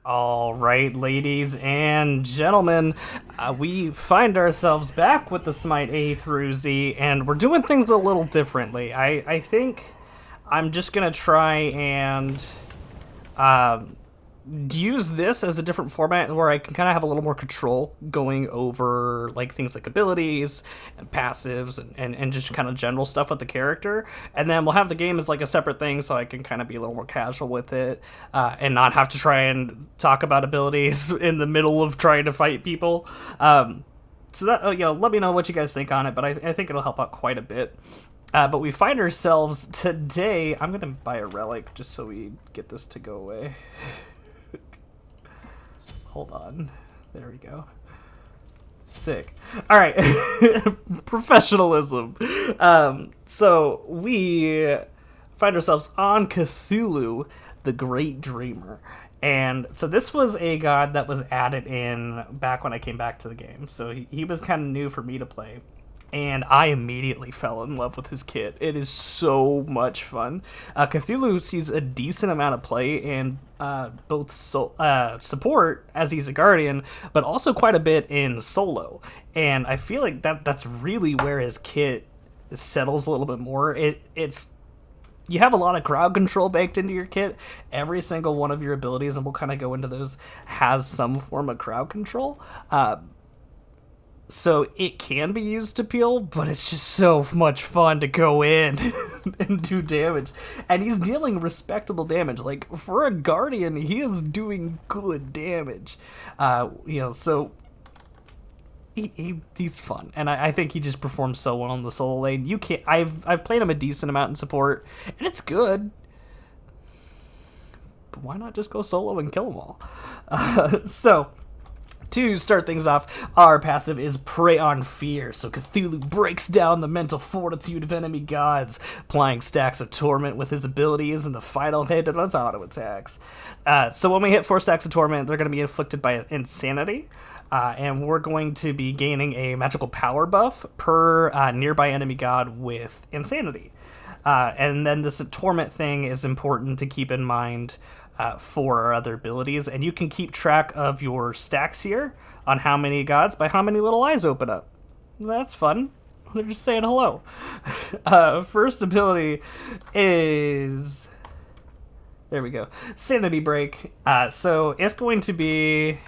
All right, ladies and gentlemen, we find ourselves back with the Smite A through Z, and we're doing things a little differently. I think I'm just gonna try and uh, use this as a different format where I can kind of have a little more control going over like things like abilities and passives and just kind of general stuff with the character. And then we'll have the game as like a separate thing so I can kind of be a little more casual with it and not have to try and talk about abilities in the middle of trying to fight people. So that, let me know what you guys think on it, but I think it'll help out quite a bit. But we find ourselves today. I'm going to buy a relic just so we get this to go away. Hold on. There we go. Sick. All right. Professionalism. So we find ourselves on Cthulhu, the Great Dreamer. And so this was a god that was added in back when I came back to the game. So he was kind of new for me to play. And I immediately fell in love with his kit. It is so much fun. Cthulhu sees a decent amount of play in both support, as he's a guardian, but also quite a bit in solo. And I feel like that's really where his kit settles a little bit more. It's you have a lot of crowd control baked into your kit. Every single one of your abilities, and we'll kind of go into those, has some form of crowd control. So it can be used to peel, but it's just so much fun to go in and do damage. And he's dealing respectable damage. Like, for a Guardian, he is doing good damage. So he's fun. And I think he just performs so well on the solo lane. You can't. I've played him a decent amount in support, and it's good. But why not just go solo and kill them all? To start things off, our passive is Prey on Fear. So Cthulhu breaks down the mental fortitude of enemy gods, applying stacks of torment with his abilities and the final hit of his auto attacks. So when we hit 4 stacks of torment, they're going to be inflicted by insanity. And we're going to be gaining a magical power buff per nearby enemy god with insanity. And then this torment thing is important to keep in mind for our other abilities, and you can keep track of your stacks here on how many gods by how many little eyes open up. That's fun. They're just saying hello. First ability is, there we go, Sanity Break. So it's going to be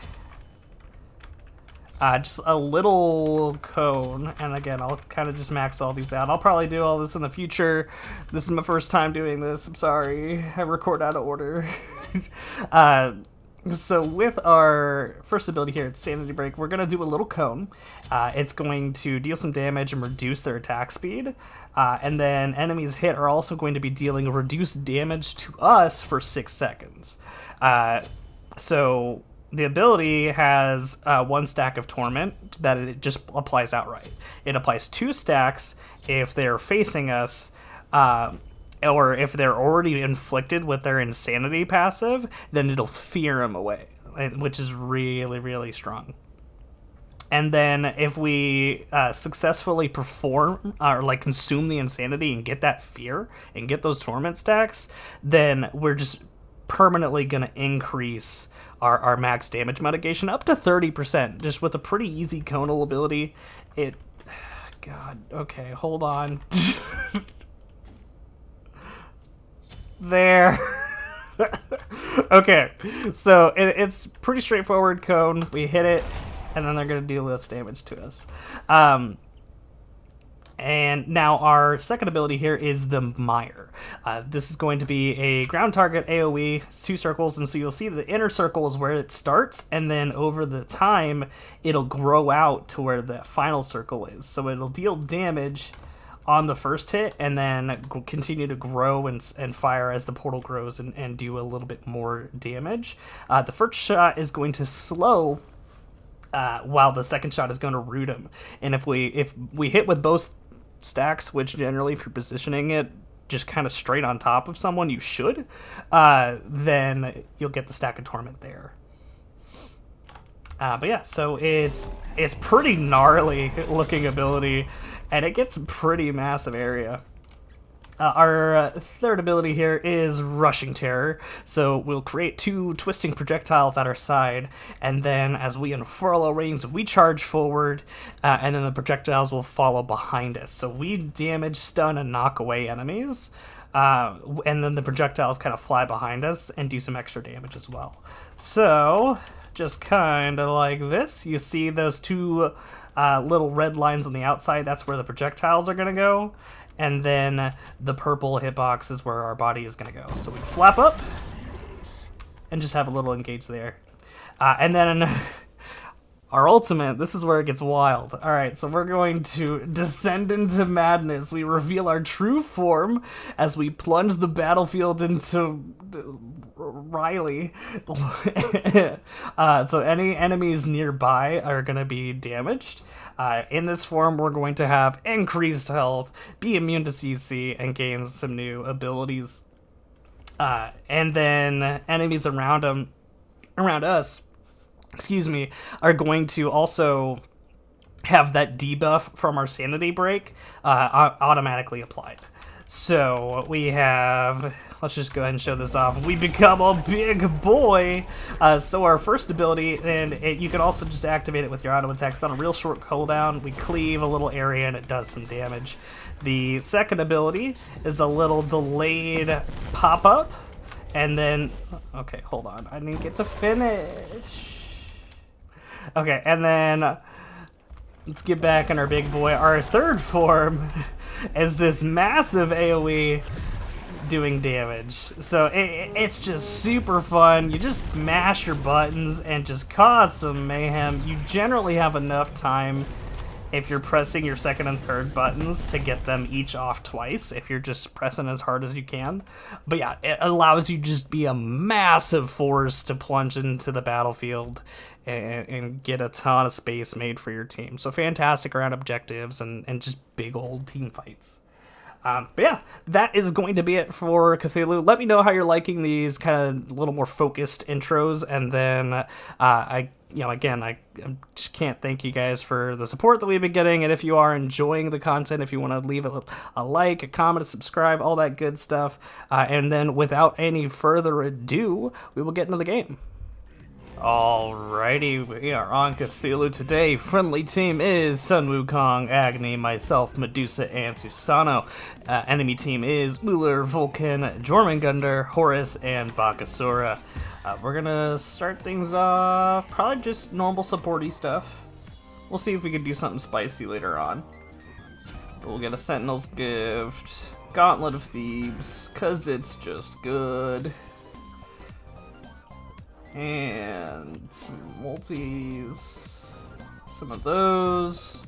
just a little cone, and again, I'll kind of just max all these out. I'll probably do all this in the future. This is my first time doing this. I'm sorry. I record out of order. So with our first ability here, it's Sanity Break, we're going to do a little cone. It's going to deal some damage and reduce their attack speed. And then enemies hit are also going to be dealing reduced damage to us for 6 seconds. So the ability has 1 stack of torment that it just applies outright. It applies 2 stacks if they're facing us, or if they're already inflicted with their insanity passive, then it'll fear them away, which is really, really strong. And then if we successfully perform or like consume the insanity and get that fear and get those torment stacks, then we're just permanently going to increase our max damage mitigation up to 30%, just with a pretty easy conal ability. God, okay, hold on. There. Okay, so it's pretty straightforward cone. We hit it, and then they're going to deal less damage to us. And now our second ability here is the Mire. This is going to be a ground target AoE. It's 2 circles, and so you'll see the inner circle is where it starts, and then over the time, it'll grow out to where the final circle is. So it'll deal damage on the first hit, and then continue to grow and fire as the portal grows and do a little bit more damage. The first shot is going to slow, while the second shot is going to root him. And if we hit with both stacks, which generally if you're positioning it just kind of straight on top of someone, you should, then you'll get the stack of torment there. But yeah, so it's pretty gnarly looking ability, and it gets a pretty massive area. Our third ability here is Rushing Terror. So we'll create 2 twisting projectiles at our side, and then as we unfurl our wings, we charge forward, and then the projectiles will follow behind us. So we damage, stun, and knock away enemies, and then the projectiles kind of fly behind us and do some extra damage as well. So just kind of like this. You see those 2 little red lines on the outside? That's where the projectiles are going to go. And then the purple hitbox is where our body is going to go. So we flap up and just have a little engage there. And then our ultimate, this is where it gets wild. All right, so we're going to descend into madness. We reveal our true form as we plunge the battlefield into Riley. So any enemies nearby are going to be damaged. In this form, we're going to have increased health, be immune to CC, and gain some new abilities. And then enemies around us, are going to also have that debuff from our sanity break automatically applied. So we have, let's just go ahead and show this off. We become a big boy. So our first ability, and you can also just activate it with your auto attack. It's on a real short cooldown. We cleave a little area and it does some damage. The second ability is a little delayed pop-up. And then, okay, hold on. I didn't get to finish. Okay, and then let's get back in our big boy. Our third form is this massive AoE doing damage. So it's just super fun. You just mash your buttons and just cause some mayhem. You generally have enough time if you're pressing your second and third buttons to get them each off twice, if you're just pressing as hard as you can. But yeah, it allows you just be a massive force to plunge into the battlefield and get a ton of space made for your team. So fantastic around objectives and just big old team fights. But yeah, that is going to be it for Cthulhu. Let me know how you're liking these kind of little more focused intros, and then I just can't thank you guys for the support that we've been getting. And if you are enjoying the content, if you want to leave a like, a comment, a subscribe, all that good stuff. And then without any further ado, we will get into the game. Alrighty, we are on Cthulhu today. Friendly team is Sun Wukong, Agni, myself, Medusa, and Susano. Enemy team is Uller, Vulcan, Jormungandr, Horus, and Bakasura. We're gonna start things off, probably just normal supporty stuff. We'll see if we can do something spicy later on. But we'll get a Sentinel's Gift, Gauntlet of Thebes, cause it's just good. And some multis, some of those,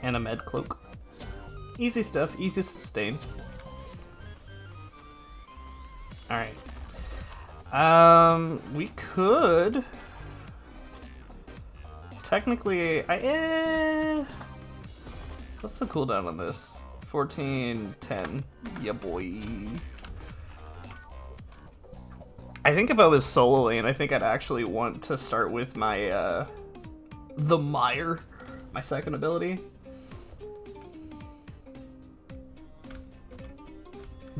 and a med cloak. Easy stuff, easy to sustain. Alright. We could technically, what's the cooldown on this? 14:10. Yeah, boy. I think if I was solo lane, I think I'd actually want to start with my, the Mire, my second ability.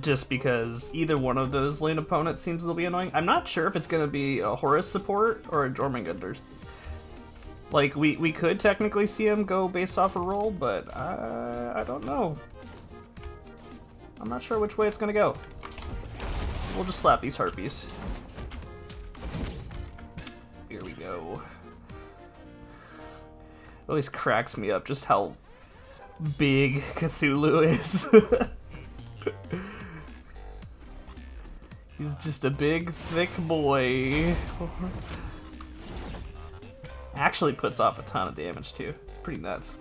Just because either one of those lane opponents seems to be annoying. I'm not sure if it's going to be a Horus support or a Jormungandr. Like, we could technically see him go based off a roll, but I don't know. I'm not sure which way it's going to go. We'll just slap these harpies. Here we go. It always cracks me up just how big Cthulhu is. He's just a big, thick boy. Actually puts off a ton of damage too. It's pretty nuts.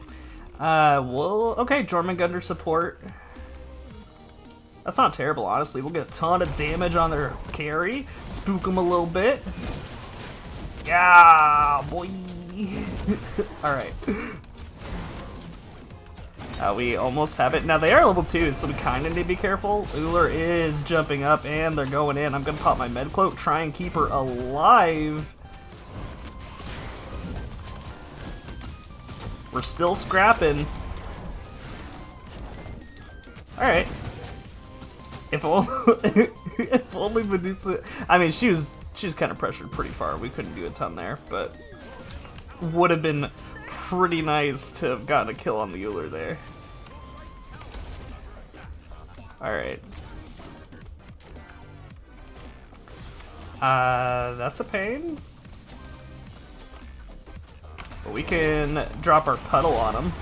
Well, okay, Jormungandr support. That's not terrible, honestly. We'll get a ton of damage on their carry. Spook them a little bit. Yeah, boy. Alright. We almost have it. Now, they are level 2, so we kind of need to be careful. Uller is jumping up, and they're going in. I'm going to pop my med cloak, try and keep her alive. We're still scrapping. Alright. If only, if only Medusa... I mean, she was kind of pressured pretty far. We couldn't do a ton there, but... Would have been pretty nice to have gotten a kill on the Euler there. Alright. That's a pain. But we can drop our puddle on them.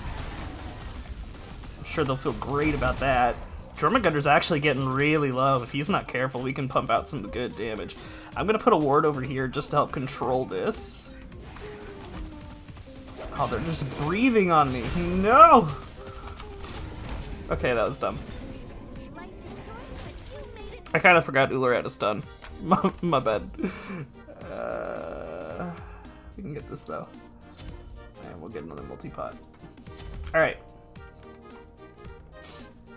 I'm sure they'll feel great about that. Jormungandr's actually getting really low. If he's not careful, we can pump out some good damage. I'm gonna put a ward over here just to help control this. Oh, they're just breathing on me. No! Okay, that was dumb. I kind of forgot Uller had a stun. My bad. We can get this though. And we'll get another multi-pot. Alright.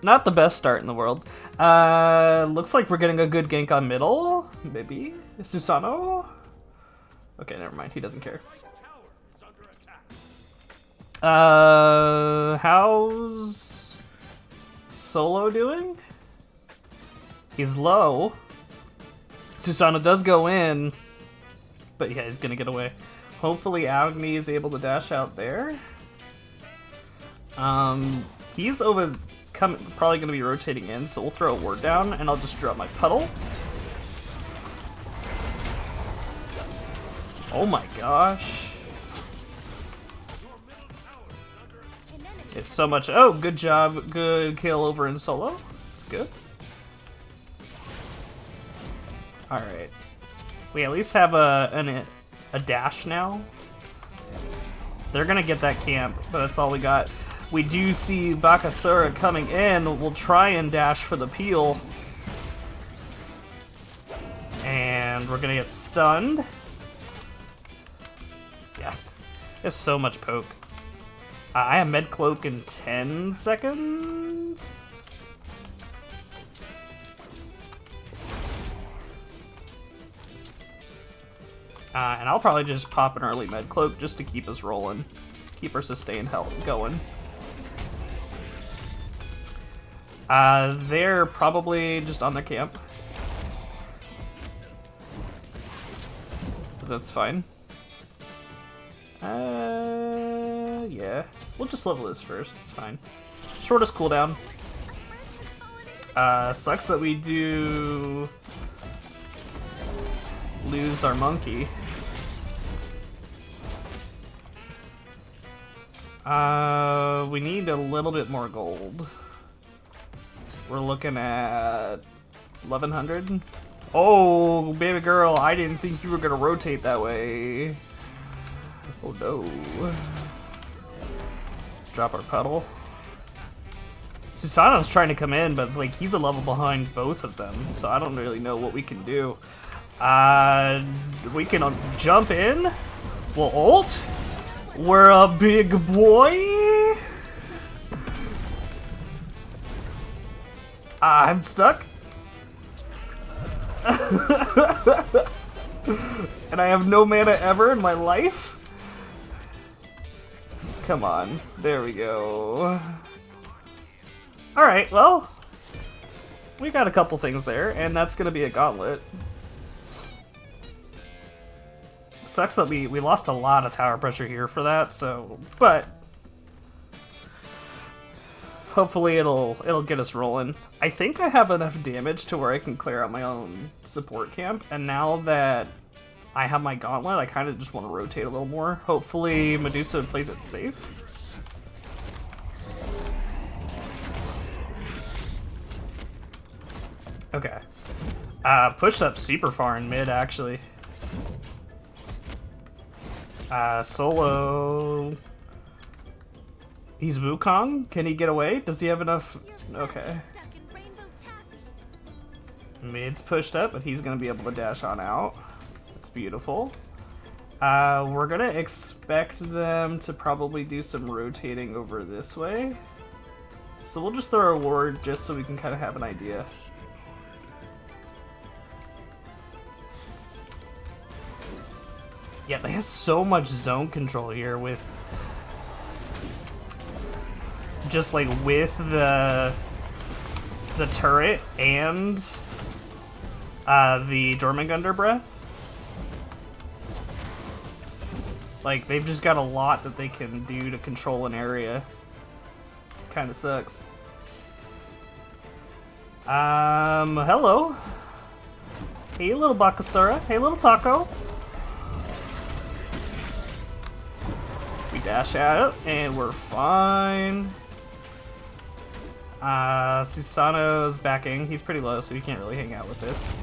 Not the best start in the world. Looks like we're getting a good gank on middle. Maybe. Susano? Okay, never mind. He doesn't care. How's Solo doing? He's low. Susano does go in, but yeah, he's gonna get away. Hopefully Agni is able to dash out there. He's probably gonna be rotating in, so we'll throw a ward down, and I'll just drop my puddle. Oh my gosh. It's so much. Oh, good job. Good kill over in solo. It's good. Alright. We at least have a dash now. They're gonna get that camp, but that's all we got. We do see Bakasura coming in. We'll try and dash for the peel. And we're gonna get stunned. Yeah. There's so much poke. I have med cloak in 10 seconds. And I'll probably just pop an early med cloak just to keep us rolling. Keep our sustained health going. They're probably just on their camp. But that's fine. Yeah. We'll just level this first, it's fine. Shortest cooldown. Sucks that we do lose our monkey. We need a little bit more gold. We're looking at 1100. Oh, baby girl, I didn't think you were gonna rotate that way. Oh no. Drop our puddle. Susano's trying to come in, but like he's a level behind both of them, so I don't really know what we can do. We can jump in. We'll ult. We're a big boy. I'm stuck. And I have no mana ever in my life. Come on. There we go. Alright, well. We got a couple things there, and that's gonna be a gauntlet. Sucks that we lost a lot of tower pressure here for that, so... But... hopefully it'll get us rolling. I think I have enough damage to where I can clear out my own support camp, and now that I have my gauntlet, I kind of just want to rotate a little more. Hopefully Medusa plays it safe. Okay. Pushed up super far in mid, actually. Solo... He's Wukong? Can he get away? Does he have enough? Okay. Mid's pushed up, but he's gonna be able to dash on out. That's beautiful. We're gonna expect them to probably do some rotating over this way. So we'll just throw a ward just so we can kind of have an idea. Yeah, they have so much zone control here with... just like with the the turret and the Jormungandr breath. Like, they've just got a lot that they can do to control an area. Kinda sucks. Hello. Hey, little Bakasura. Hey, little Taco. We dash out, and we're fine. Susano's backing. He's pretty low, so he can't really hang out with this.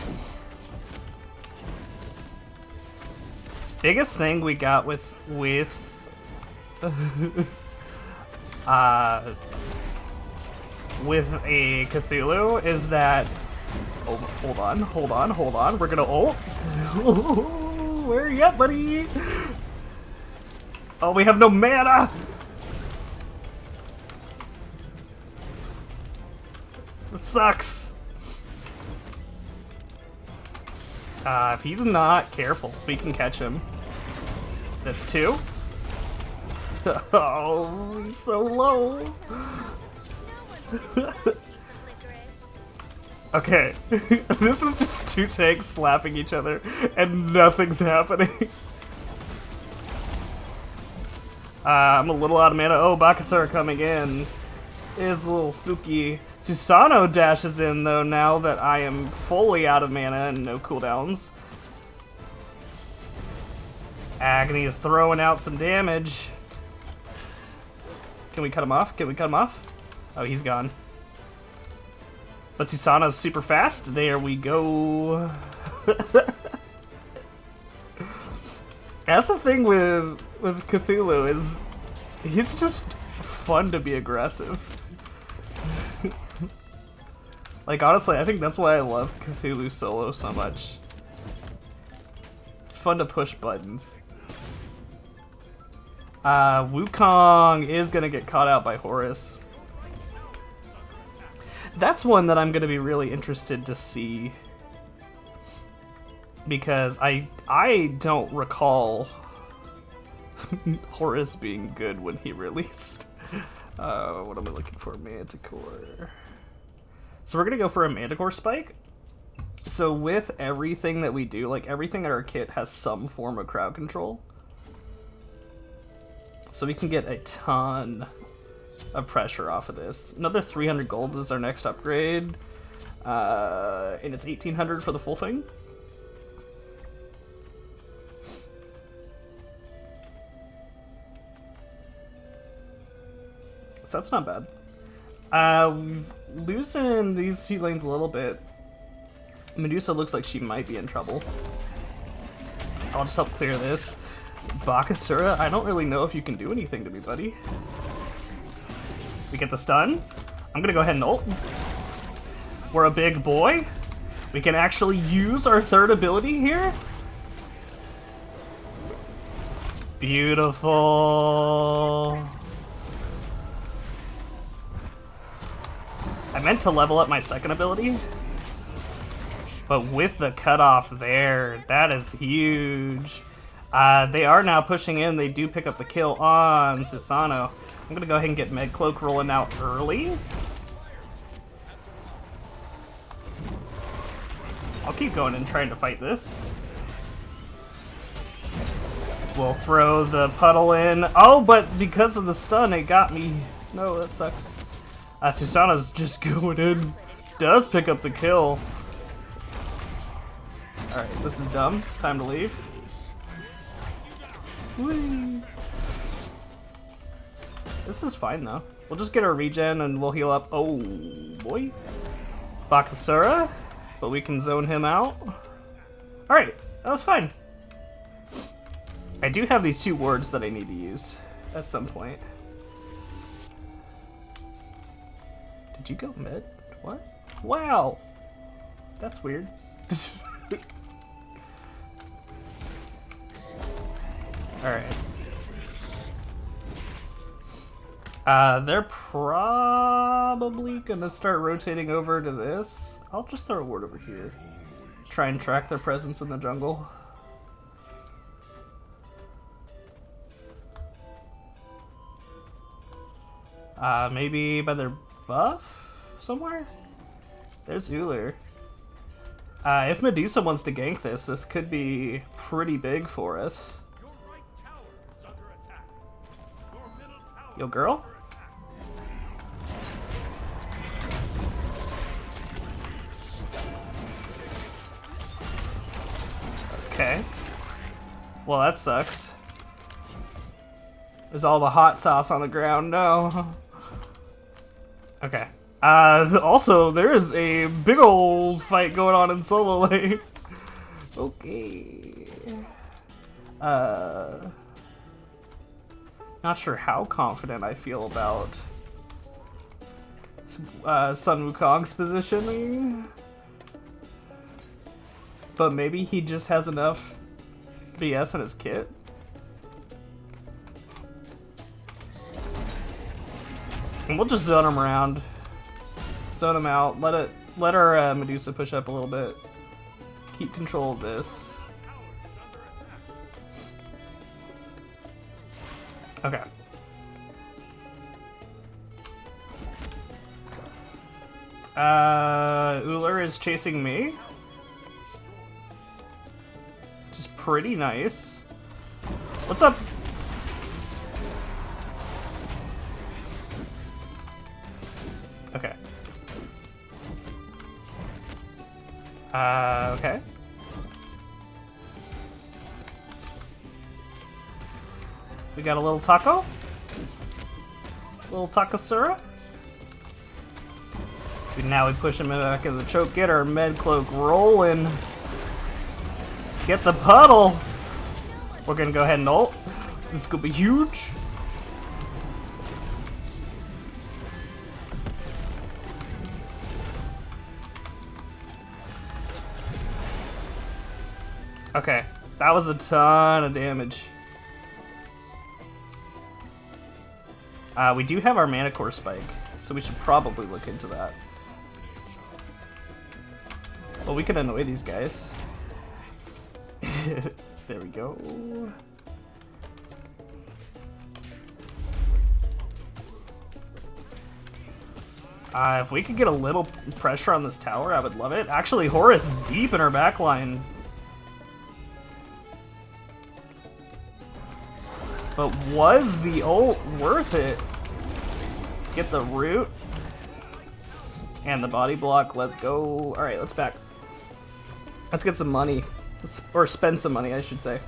Biggest thing we got with a Cthulhu is that, oh, hold on, we're gonna ult. Where are you at, buddy? Oh, we have no mana. This sucks. If he's not careful, we can catch him. That's 2. Oh, he's so low. Okay, this is just 2 tanks slapping each other, and nothing's happening. I'm a little out of mana. Oh, Bakasura coming in is a little spooky. Susano dashes in, though, now that I am fully out of mana and no cooldowns. Agony is throwing out some damage. Can we cut him off? Can we cut him off? Oh, he's gone. But Susano's super fast. There we go. That's the thing with Cthulhu, is he's just fun to be aggressive. Like, honestly, I think that's why I love Cthulhu solo so much. It's fun to push buttons. Wukong is gonna get caught out by Horus. That's one that I'm gonna be really interested to see, because I don't recall Horus being good when he released. What am I looking for? Manticore. So we're gonna go for a Manticore spike. So with everything that we do, like everything in our kit has some form of crowd control. So we can get a ton of pressure off of this. Another 300 gold is our next upgrade. And it's 1800 for the full thing. So that's not bad. We've loosened these sea lanes a little bit. Medusa looks like she might be in trouble. I'll just help clear this. Bakasura, I don't really know if you can do anything to me, buddy. We get the stun. I'm gonna go ahead and ult. We're a big boy. We can actually use our third ability here. Beautiful. I meant to level up my second ability, but with the cutoff there, that is huge. They are now pushing in. They do pick up the kill on Susano. I'm gonna go ahead and get Med Cloak rolling out early. I'll keep going and trying to fight this. We'll throw the puddle in. Oh, but because of the stun, it got me. No, that sucks. Susano's just going in. Does pick up the kill. Alright, this is dumb. Time to leave. Whee. This is fine though. We'll just get our regen and we'll heal up. Oh boy. Bakasura. But we can zone him out. Alright, that was fine. I do have these 2 wards that I need to use at some point. Did you go mid? What? Wow! That's weird. Alright. They're probably gonna start rotating over to this. I'll just throw a ward over here. Try and track their presence in the jungle. Maybe by their buff somewhere? There's Uller. If Medusa wants to gank this, this could be pretty big for us. Yo, girl? Okay. Well, that sucks. There's all the hot sauce on the ground. No. Okay. Also, there is a big old fight going on in solo lane. Okay. Not sure how confident I feel about Sun Wukong's positioning. But maybe he just has enough BS in his kit. And we'll just zone him around. Zone him out. Let our Medusa push up a little bit. Keep control of this. Okay. Uller is chasing me. Which is pretty nice. What's up? Okay. Okay. We got a little taco. Little takasura. Now we push him back in the choke. Get our med cloak rolling. Get the puddle. We're gonna go ahead and ult. This is gonna be huge. Okay, that was a ton of damage. We do have our mana core spike, so we should probably look into that. Well, we can annoy these guys. There we go. If we could get a little pressure on this tower, I would love it. Actually, Horus is deep in our backline. But was the ult worth it? Get the root. And the body block, let's go. Alright, let's back. Let's get some money. Or spend some money, I should say.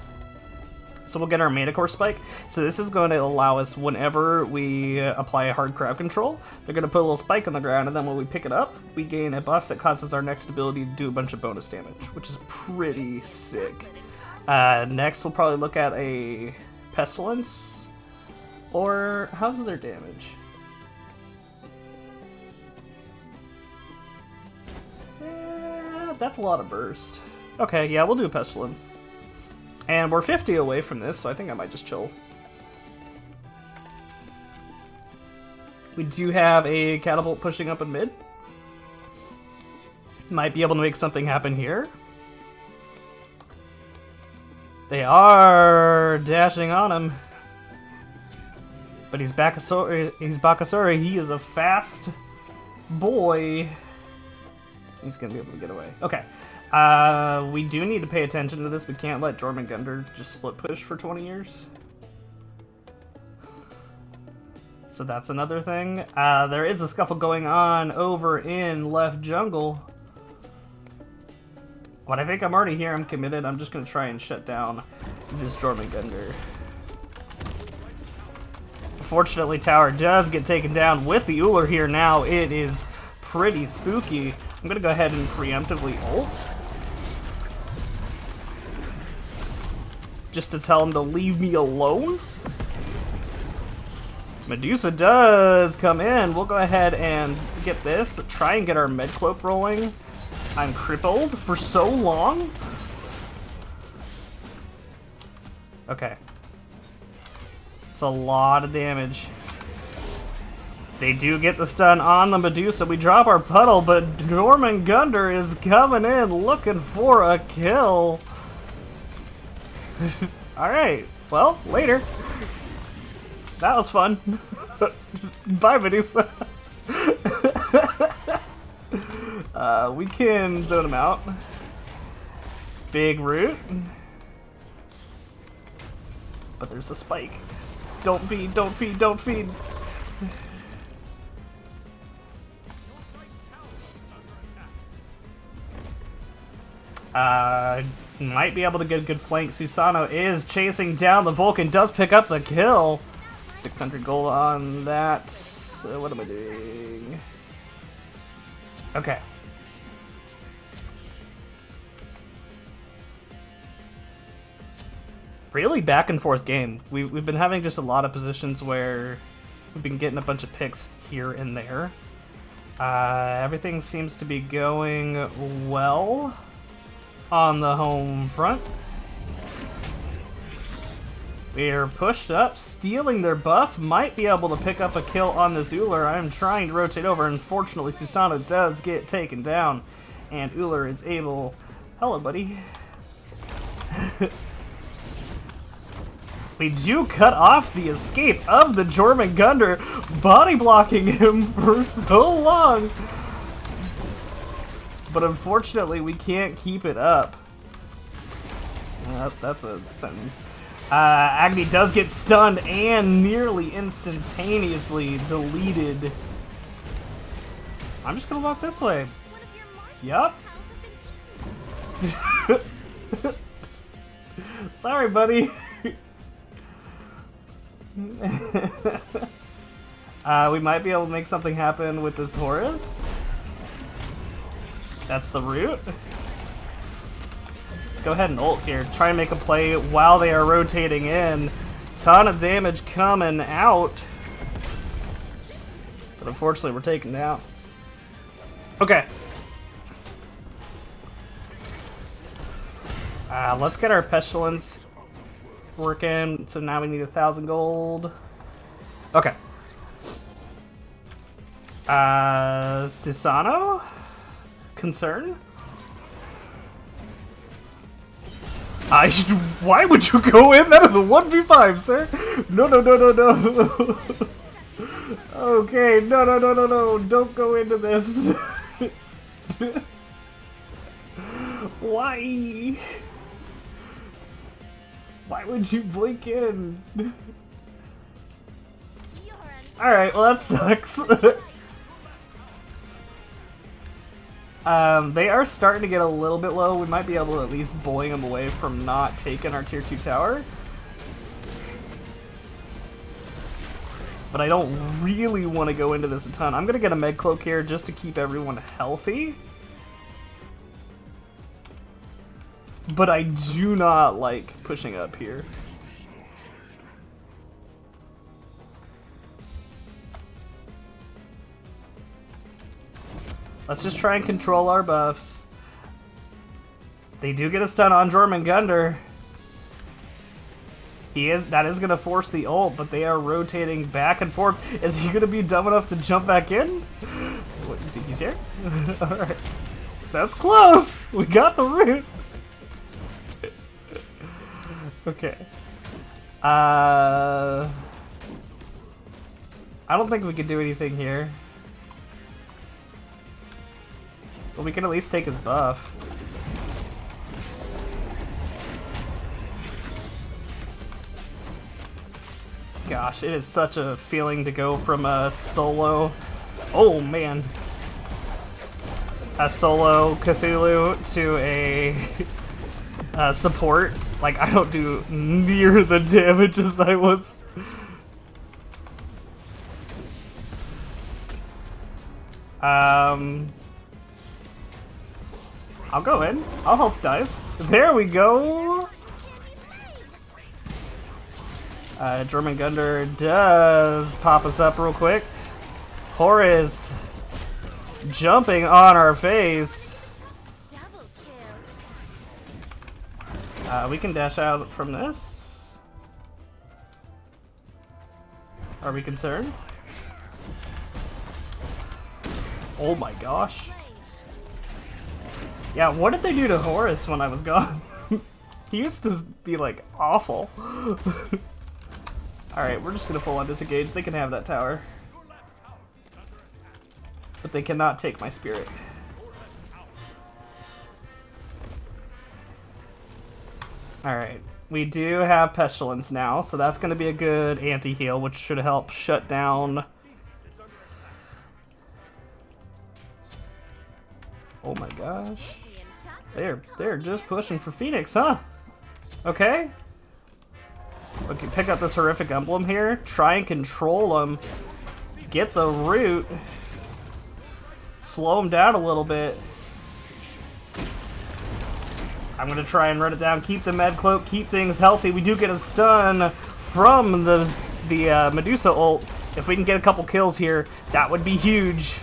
So we'll get our mana core spike. So this is going to allow us, whenever we apply a hard crowd control, they're going to put a little spike on the ground, and then when we pick it up, we gain a buff that causes our next ability to do a bunch of bonus damage, which is pretty sick. Next, we'll probably look at a Pestilence, or how's their damage? That's a lot of burst. Okay, yeah, we'll do a Pestilence. And we're 50 away from this, so I think I might just chill. We do have a Catapult pushing up in mid. Might be able to make something happen here. They are dashing on him. But he's Bakasura. He is a fast boy. He's gonna be able to get away. Okay. We do need to pay attention to this. We can't let Jormungandr just split push for 20 years. So that's another thing. There is a scuffle going on over in left jungle. But I think I'm already here. I'm committed. I'm just going to try and shut down this Jormungandr. Unfortunately, tower does get taken down with the Uller here now. It is pretty spooky. I'm going to go ahead and preemptively ult. Just to tell him to leave me alone. Medusa does come in. We'll go ahead and get this. Try and get our med cloak rolling. I'm crippled for so long. Okay. It's a lot of damage. They do get the stun on the Medusa. We drop our puddle, but Jormungandr is coming in looking for a kill. Alright, well, later. That was fun. Bye, Medusa. We can zone him out. Big root. But there's a spike. Don't feed, don't feed, don't feed. Might be able to get a good flank. Susano is chasing down the Vulcan, does pick up the kill. 600 gold on that. What am I doing? Okay. Really back and forth game. We've been having just a lot of positions where we've been getting a bunch of picks here and there. Everything seems to be going well on the home front. We are pushed up, stealing their buff. Might be able to pick up a kill on this Uller. I'm trying to rotate over. Unfortunately, Susano does get taken down. And Uller is able... Hello, buddy. We do cut off the escape of the German gunner, body blocking him for so long. But unfortunately, we can't keep it up. That's a sentence. Agni does get stunned and nearly instantaneously deleted. I'm just gonna walk this way. Yup. Sorry, buddy. We might be able to make something happen with this Horus. That's the root. Go ahead and ult here. Try and make a play while they are rotating in. Ton of damage coming out. But unfortunately, we're taken down. Okay. Let's get our Pestilence working. So now we need 1,000 gold. Okay. Susano? Concern? Why would you go in? That is a 1v5, sir. No, no, no, no, no. Okay, no. Don't go into this. Why? Why would you blink in? Alright, well that sucks. They are starting to get a little bit low. We might be able to at least bully them away from not taking our tier 2 tower. But I don't really want to go into this a ton. I'm going to get a med cloak here just to keep everyone healthy. But I do not like pushing up here. Let's just try and control our buffs. They do get a stun on Jormungandr. That is gonna force the ult, but they are rotating back and forth. Is he gonna be dumb enough to jump back in? What, you think he's here? Alright. That's close! We got the root! Okay. I don't think we can do anything here. But we can at least take his buff. Gosh, it is such a feeling to go from a solo... Oh, man. A solo Cthulhu to a support. Like, I don't do near the damage as I was. I'll go in. I'll help dive. There we go! Jormungandr does pop us up real quick. Horus jumping on our face. We can dash out from this. Are we concerned? Oh my gosh. Yeah, what did they do to Horus when I was gone? He used to be, like, awful. Alright, we're just gonna full on disengage. They can have that tower. But they cannot take my spirit. Alright. We do have Pestilence now, so that's going to be a good anti-heal, which should help shut down... Oh my gosh. They're just pushing for Phoenix, huh? Okay. Okay, pick up this horrific emblem here. Try and control him. Get the root. Slow him down a little bit. I'm gonna try and run it down. Keep the med cloak. Keep things healthy. We do get a stun from the Medusa ult. If we can get a couple kills here, that would be huge.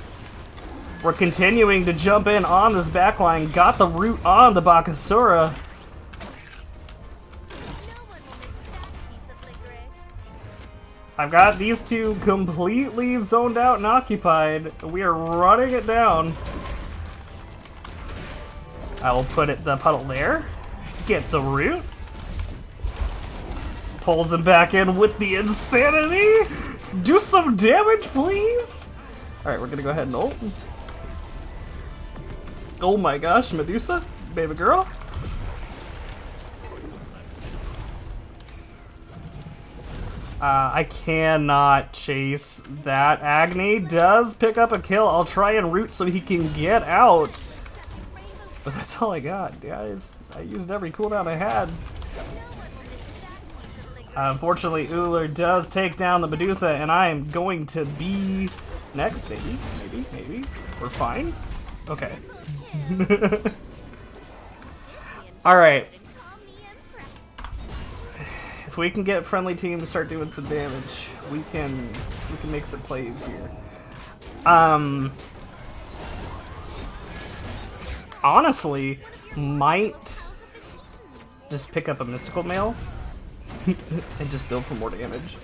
We're continuing to jump in on this backline. Got the root on the Bakasura. I've got these two completely zoned out and occupied. We are running it down. I will put the puddle there. Get the root. Pulls him back in with the insanity. Do some damage, please. All right, we're gonna go ahead and ult. Oh my gosh, Medusa, baby girl. I cannot chase that. Agni does pick up a kill. I'll try and root so he can get out. But that's all I got, guys. I used every cooldown I had. Unfortunately, Uller does take down the Medusa, and I am going to be next, maybe. We're fine. Okay. Alright. If we can get friendly team to start doing some damage, we can make some plays here. Honestly, might just pick up a mystical mail and just build for more damage.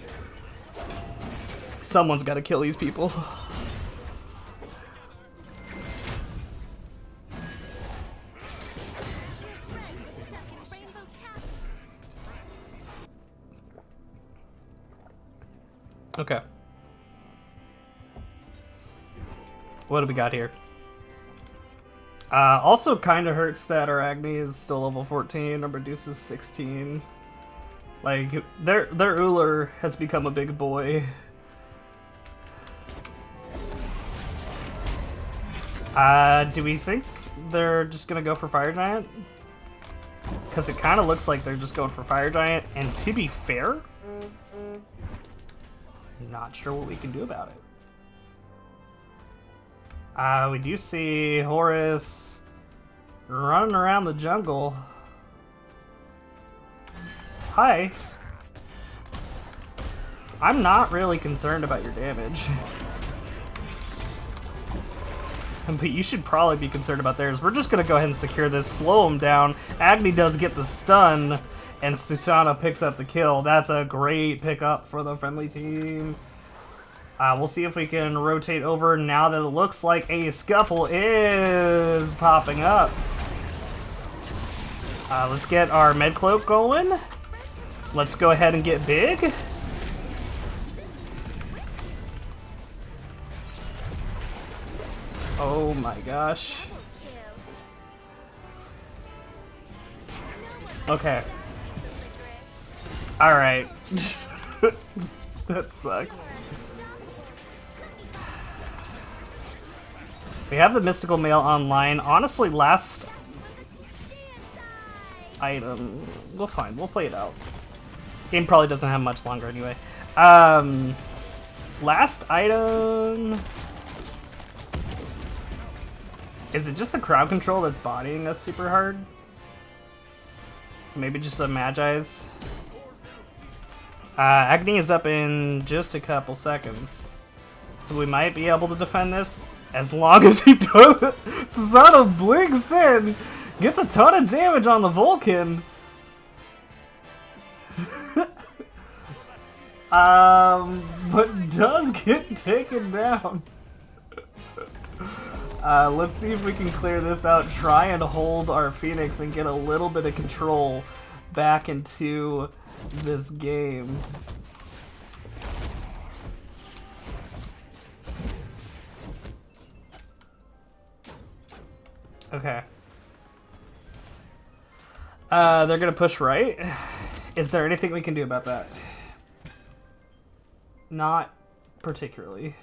Someone's got to kill these people. Okay. What do we got here? Also kind of hurts that our Agni is still level 14, our Medusa's 16. Like, their Uller has become a big boy. Do we think they're just gonna go for Fire Giant? Because it kind of looks like they're just going for Fire Giant, and to be fair, not sure what we can do about it. We do see Horus running around the jungle. Hi. I'm not really concerned about your damage. But you should probably be concerned about theirs. We're just going to go ahead and secure this, slow him down. Agni does get the stun, and Susana picks up the kill. That's a great pickup for the friendly team. We'll see if we can rotate over now that it looks like a scuffle is popping up. Let's get our med cloak going. Let's go ahead and get big. Oh my gosh. Okay. Alright. That sucks. We have the mystical mail online. Honestly, last item. We'll find. We'll play it out. Game probably doesn't have much longer anyway. Last item. Is it just the crowd control that's bodying us super hard? So maybe just the Magi's. Agni is up in just a couple seconds. So we might be able to defend this as long as he does it. Susano blinks in, gets a ton of damage on the Vulcan. But does get taken down. Let's see if we can clear this out, try and hold our Phoenix and get a little bit of control back into this game. Okay. They're gonna push right. Is there anything we can do about that? Not particularly.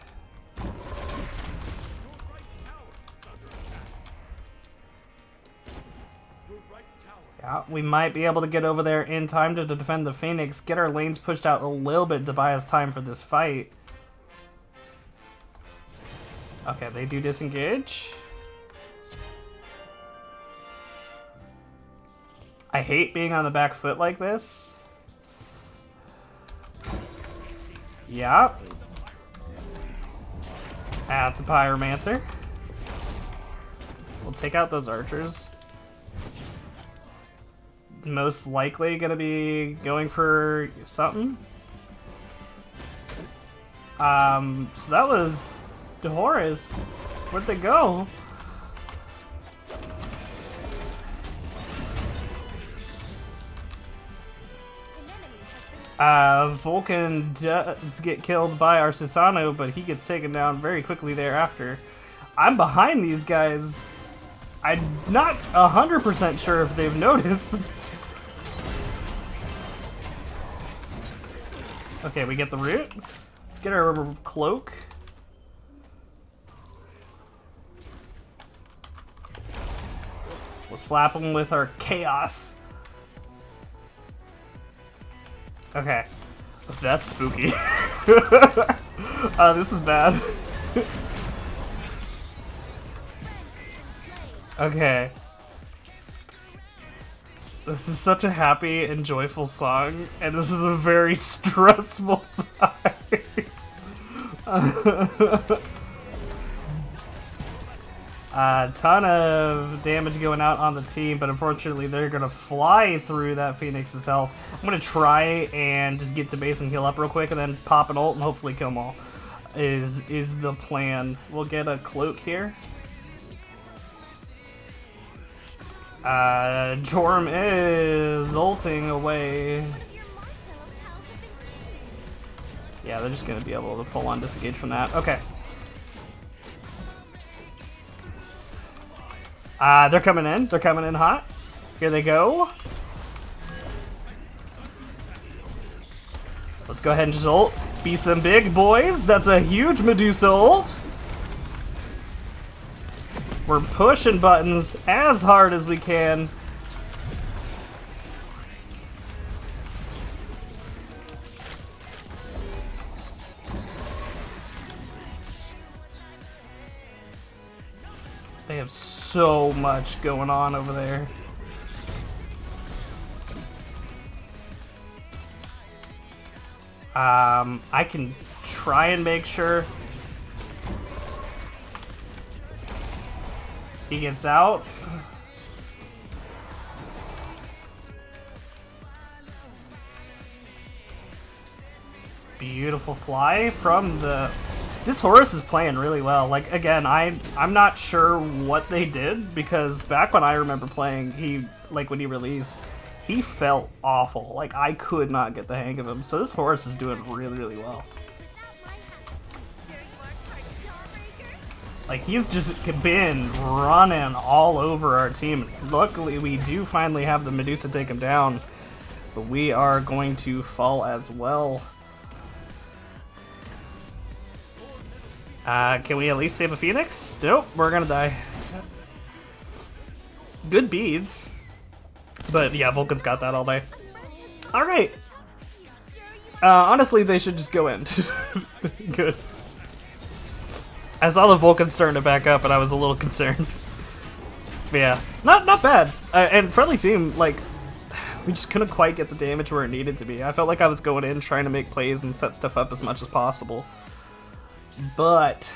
Yeah, we might be able to get over there in time to defend the Phoenix, get our lanes pushed out a little bit to buy us time for this fight. Okay, they do disengage. I hate being on the back foot like this. Yeah. That's a Pyromancer. We'll take out those archers. Most likely gonna be going for something. So that was Hi-Rez. Where'd they go? Vulcan does get killed by our Susano, but he gets taken down very quickly thereafter. I'm behind these guys. I'm not 100% sure if they've noticed. Okay, we get the root. Let's get our cloak. We'll slap them with our chaos. Okay, that's spooky. This is bad. Okay. This is such a happy and joyful song, and this is a very stressful time. A ton of damage going out on the team, but unfortunately they're gonna fly through that Phoenix's health. I'm gonna try and just get to base and heal up real quick, and then pop an ult and hopefully kill them all. Is the plan. We'll get a cloak here. Jorm is ulting away. Yeah, they're just gonna be able to full on disengage from that. Okay. They're coming in. They're coming in hot. Here they go. Let's go ahead and just ult. Be some big boys. That's a huge Medusa ult. We're pushing buttons as hard as we can. They have so much going on over there. I can try and make sure he gets out. Beautiful fly from the... This Horus is playing really well. Like, again, I'm not sure what they did, because back when I remember playing, when he released, he felt awful. Like, I could not get the hang of him. So this Horus is doing really, really well. Like, he's just been running all over our team. Luckily, we do finally have the Medusa take him down, but we are going to fall as well. Can we at least save a Phoenix? Nope, we're gonna die. Good beads. But yeah, Vulcan's got that all day. Alright. Honestly, they should just go in. Good. I saw the Vulcan starting to back up and I was a little concerned. But yeah, not bad. And friendly team, like, we just couldn't quite get the damage where it needed to be. I felt like I was going in trying to make plays and set stuff up as much as possible. But,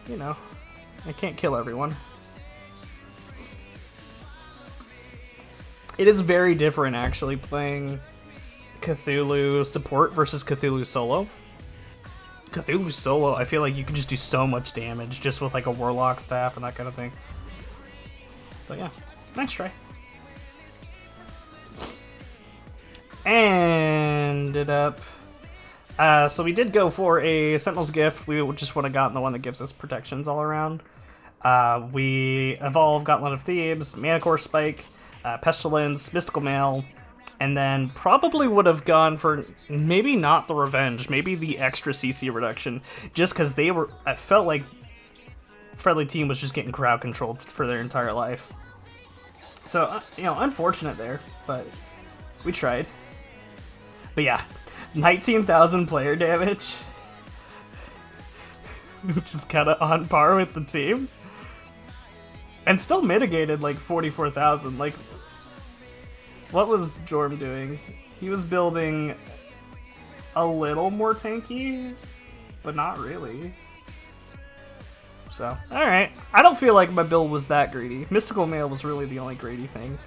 you know, I can't kill everyone. It is very different, actually, playing Cthulhu support versus Cthulhu solo. Cthulhu solo, I feel like you can just do so much damage just with, like, a Warlock staff and that kind of thing. But yeah, nice try. Ended up... so we did go for a Sentinel's Gift. We just would have gotten the one that gives us protections all around. We evolved Gauntlet of Thebes, Mana Core Spike. Pestilence, Mystical Mail, and then probably would have gone for maybe not the Revenge, maybe the extra CC reduction, just because I felt like Friendly Team was just getting crowd controlled for their entire life. So, unfortunate there, but we tried. But yeah, 19,000 player damage, which is kind of on par with the team. And still mitigated like 44,000. Like, what was Jorm doing? He was building a little more tanky, but not really. So, alright. I don't feel like my build was that greedy. Mystical Mail was really the only greedy thing.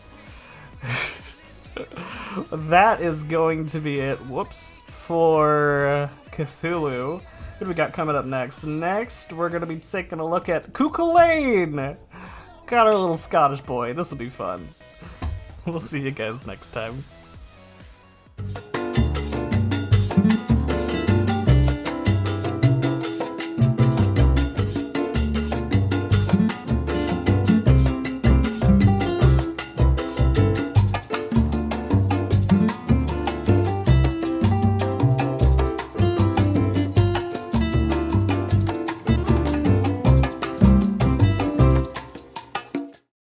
That is going to be it. Whoops. For Cthulhu. What do we got coming up next? Next, we're going to be taking a look at Cuchulainn. Got our little Scottish boy. This will be fun. We'll see you guys next time.